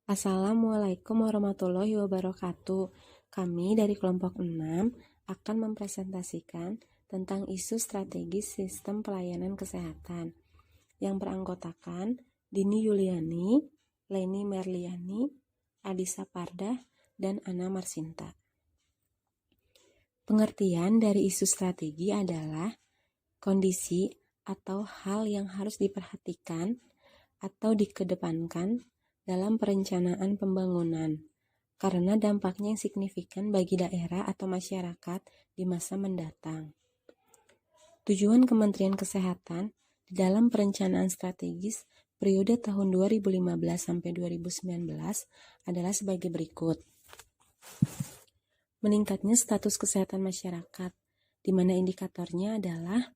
Assalamualaikum warahmatullahi wabarakatuh. Kami dari kelompok 6 akan mempresentasikan tentang isu strategis sistem pelayanan kesehatan yang beranggotakan Dini Yuliani, Leni Merliani, Adisa Pardah, dan Ana Marsinta. Pengertian dari isu strategi adalah kondisi atau hal yang harus diperhatikan atau dikedepankan dalam perencanaan pembangunan, karena dampaknya yang signifikan bagi daerah atau masyarakat di masa mendatang. Tujuan Kementerian Kesehatan di dalam perencanaan strategis periode tahun 2015 sampai 2019 adalah sebagai berikut. Meningkatnya status kesehatan masyarakat, di mana indikatornya adalah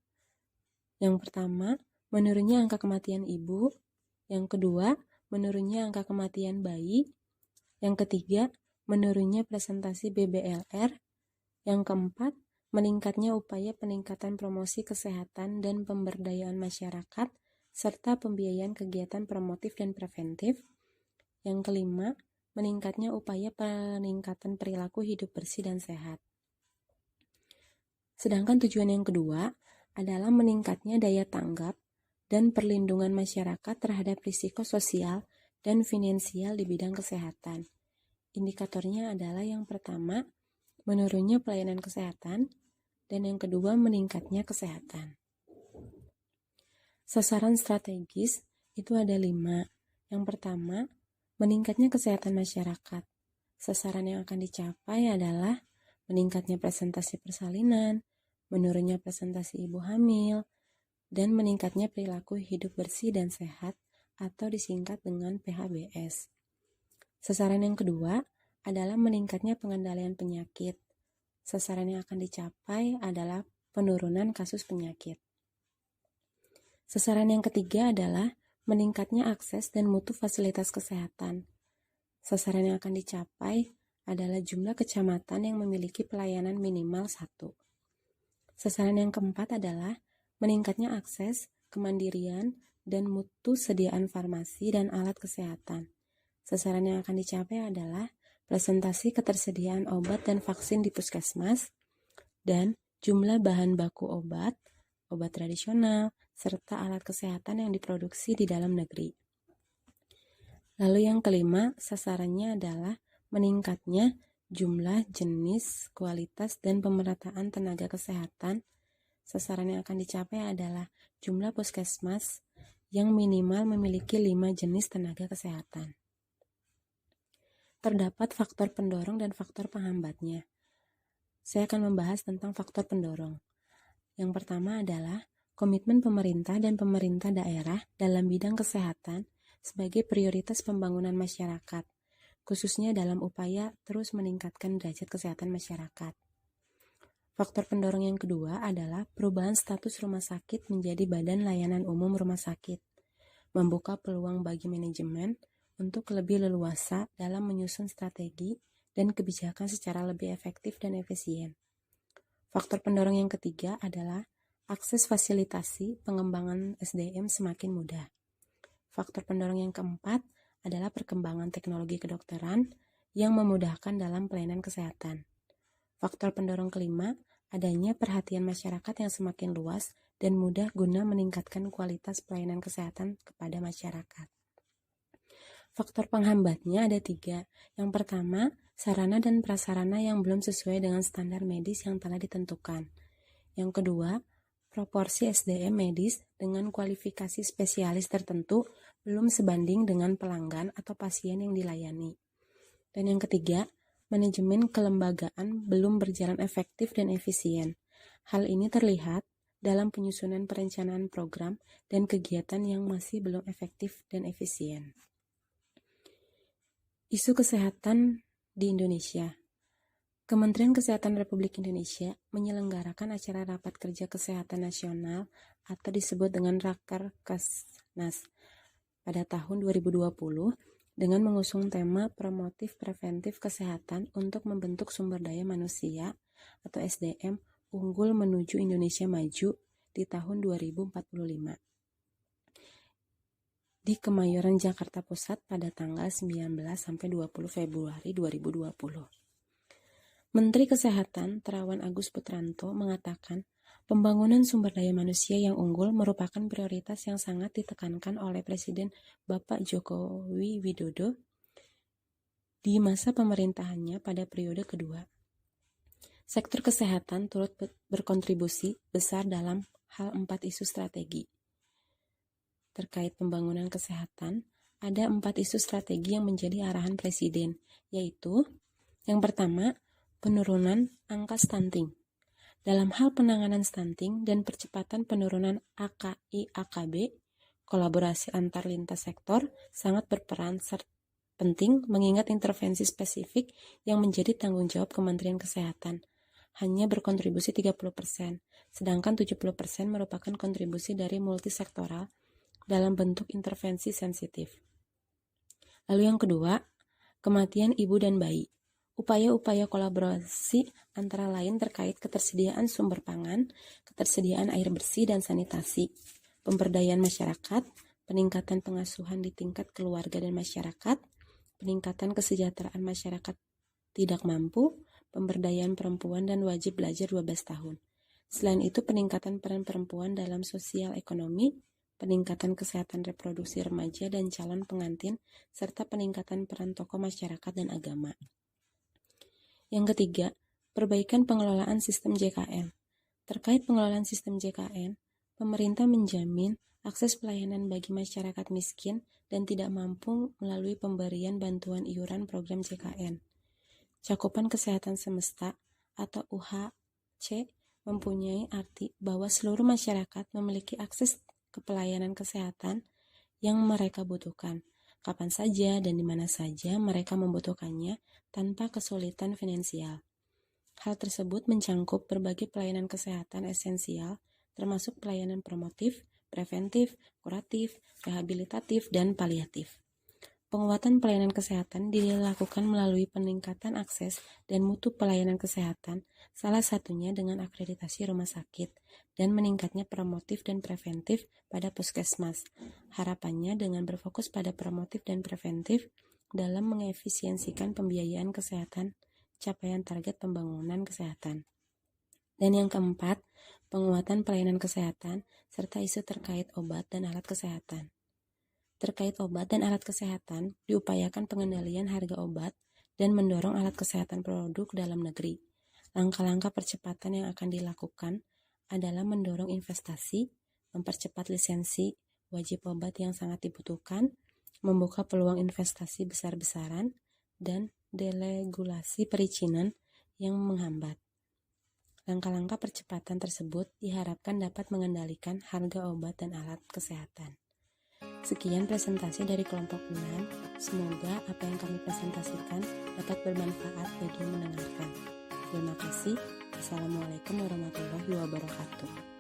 yang pertama, menurunnya angka kematian ibu, yang kedua, menurunnya angka kematian bayi, yang ketiga, menurunnya presentasi BBLR, yang keempat, meningkatnya upaya peningkatan promosi kesehatan dan pemberdayaan masyarakat, serta pembiayaan kegiatan promotif dan preventif, yang kelima, meningkatnya upaya peningkatan perilaku hidup bersih dan sehat. Sedangkan tujuan yang kedua adalah meningkatnya daya tanggap dan perlindungan masyarakat terhadap risiko sosial dan finansial di bidang kesehatan. Indikatornya adalah yang pertama, menurunnya pelayanan kesehatan, dan yang kedua, meningkatnya kesehatan. Sasaran strategis itu ada 5. Yang pertama, meningkatnya kesehatan masyarakat. Sasaran yang akan dicapai adalah meningkatnya presentasi persalinan, menurunnya presentasi ibu hamil, dan meningkatnya perilaku hidup bersih dan sehat atau disingkat dengan PHBS. Sasaran yang kedua adalah meningkatnya pengendalian penyakit. Sasaran yang akan dicapai adalah penurunan kasus penyakit. Sasaran yang ketiga adalah meningkatnya akses dan mutu fasilitas kesehatan. Sasaran yang akan dicapai adalah jumlah kecamatan yang memiliki pelayanan minimal 1. Sasaran yang keempat adalah meningkatnya akses, kemandirian, dan mutu sediaan farmasi dan alat kesehatan. Sasaran yang akan dicapai adalah presentasi ketersediaan obat dan vaksin di puskesmas, dan jumlah bahan baku obat, obat tradisional, serta alat kesehatan yang diproduksi di dalam negeri. Lalu yang kelima, sasarannya adalah meningkatnya jumlah, jenis, kualitas, dan pemerataan tenaga kesehatan. Sasaran yang akan dicapai adalah jumlah puskesmas yang minimal memiliki 5 jenis tenaga kesehatan. Terdapat faktor pendorong dan faktor penghambatnya. Saya akan membahas tentang faktor pendorong. Yang pertama adalah komitmen pemerintah dan pemerintah daerah dalam bidang kesehatan sebagai prioritas pembangunan masyarakat, khususnya dalam upaya terus meningkatkan derajat kesehatan masyarakat. Faktor pendorong yang kedua adalah perubahan status rumah sakit menjadi Badan Layanan Umum Rumah Sakit, membuka peluang bagi manajemen untuk lebih leluasa dalam menyusun strategi dan kebijakan secara lebih efektif dan efisien. Faktor pendorong yang ketiga adalah akses fasilitasi pengembangan SDM semakin mudah. Faktor pendorong yang keempat adalah perkembangan teknologi kedokteran yang memudahkan dalam pelayanan kesehatan. Faktor pendorong kelima, adanya perhatian masyarakat yang semakin luas dan mudah guna meningkatkan kualitas pelayanan kesehatan kepada masyarakat. Faktor penghambatnya ada 3. Yang pertama, sarana dan prasarana yang belum sesuai dengan standar medis yang telah ditentukan. Yang kedua, proporsi SDM medis dengan kualifikasi spesialis tertentu belum sebanding dengan pelanggan atau pasien yang dilayani. Dan yang ketiga, manajemen kelembagaan belum berjalan efektif dan efisien. Hal ini terlihat dalam penyusunan perencanaan program dan kegiatan yang masih belum efektif dan efisien. Isu kesehatan di Indonesia. Kementerian Kesehatan Republik Indonesia menyelenggarakan acara Rapat Kerja Kesehatan Nasional atau disebut dengan Rakerkesnas pada tahun 2020 dengan mengusung tema promotif preventif kesehatan untuk membentuk sumber daya manusia atau SDM unggul menuju Indonesia maju di tahun 2045. di Kemayoran, Jakarta Pusat pada tanggal 19-20 Februari 2020. Menteri Kesehatan Terawan Agus Putranto mengatakan pembangunan sumber daya manusia yang unggul merupakan prioritas yang sangat ditekankan oleh Presiden Bapak Jokowi Widodo di masa pemerintahannya pada periode kedua. Sektor kesehatan turut berkontribusi besar dalam hal 4 isu strategi. Terkait pembangunan kesehatan, ada 4 isu strategi yang menjadi arahan Presiden, yaitu yang pertama, penurunan angka stunting. Dalam hal penanganan stunting dan percepatan penurunan AKI-AKB, kolaborasi antar lintas sektor sangat berperan penting mengingat intervensi spesifik yang menjadi tanggung jawab Kementerian Kesehatan hanya berkontribusi 30%, sedangkan 70% merupakan kontribusi dari multisektoral dalam bentuk intervensi sensitif. Lalu yang kedua, kematian ibu dan bayi. Upaya-upaya kolaborasi antara lain terkait ketersediaan sumber pangan, ketersediaan air bersih dan sanitasi, pemberdayaan masyarakat, peningkatan pengasuhan di tingkat keluarga dan masyarakat, peningkatan kesejahteraan masyarakat tidak mampu, pemberdayaan perempuan dan wajib belajar 12 tahun. Selain itu, peningkatan peran perempuan dalam sosial ekonomi, peningkatan kesehatan reproduksi remaja dan calon pengantin, serta peningkatan peran tokoh masyarakat dan agama. Yang ketiga, perbaikan pengelolaan sistem JKN. Terkait pengelolaan sistem JKN, pemerintah menjamin akses pelayanan bagi masyarakat miskin dan tidak mampu melalui pemberian bantuan iuran program JKN. Cakupan kesehatan semesta atau UHC mempunyai arti bahwa seluruh masyarakat memiliki akses ke pelayanan kesehatan yang mereka butuhkan, kapan saja dan di mana saja mereka membutuhkannya tanpa kesulitan finansial. Hal tersebut mencangkup berbagai pelayanan kesehatan esensial, termasuk pelayanan promotif, preventif, kuratif, rehabilitatif, dan paliatif. Penguatan pelayanan kesehatan dilakukan melalui peningkatan akses dan mutu pelayanan kesehatan, salah satunya dengan akreditasi rumah sakit, dan meningkatnya promotif dan preventif pada puskesmas. Harapannya dengan berfokus pada promotif dan preventif dalam mengefisiensikan pembiayaan kesehatan, capaian target pembangunan kesehatan. Dan yang keempat, penguatan pelayanan kesehatan, serta isu terkait obat dan alat kesehatan. Terkait obat dan alat kesehatan, diupayakan pengendalian harga obat dan mendorong alat kesehatan produk dalam negeri. Langkah-langkah percepatan yang akan dilakukan adalah mendorong investasi, mempercepat lisensi wajib obat yang sangat dibutuhkan, membuka peluang investasi besar-besaran, dan deregulasi perizinan yang menghambat. Langkah-langkah percepatan tersebut diharapkan dapat mengendalikan harga obat dan alat kesehatan. Sekian presentasi dari kelompok 6. Semoga apa yang kami presentasikan dapat bermanfaat bagi yang mendengarkan. Terima kasih. Assalamualaikum warahmatullahi wabarakatuh.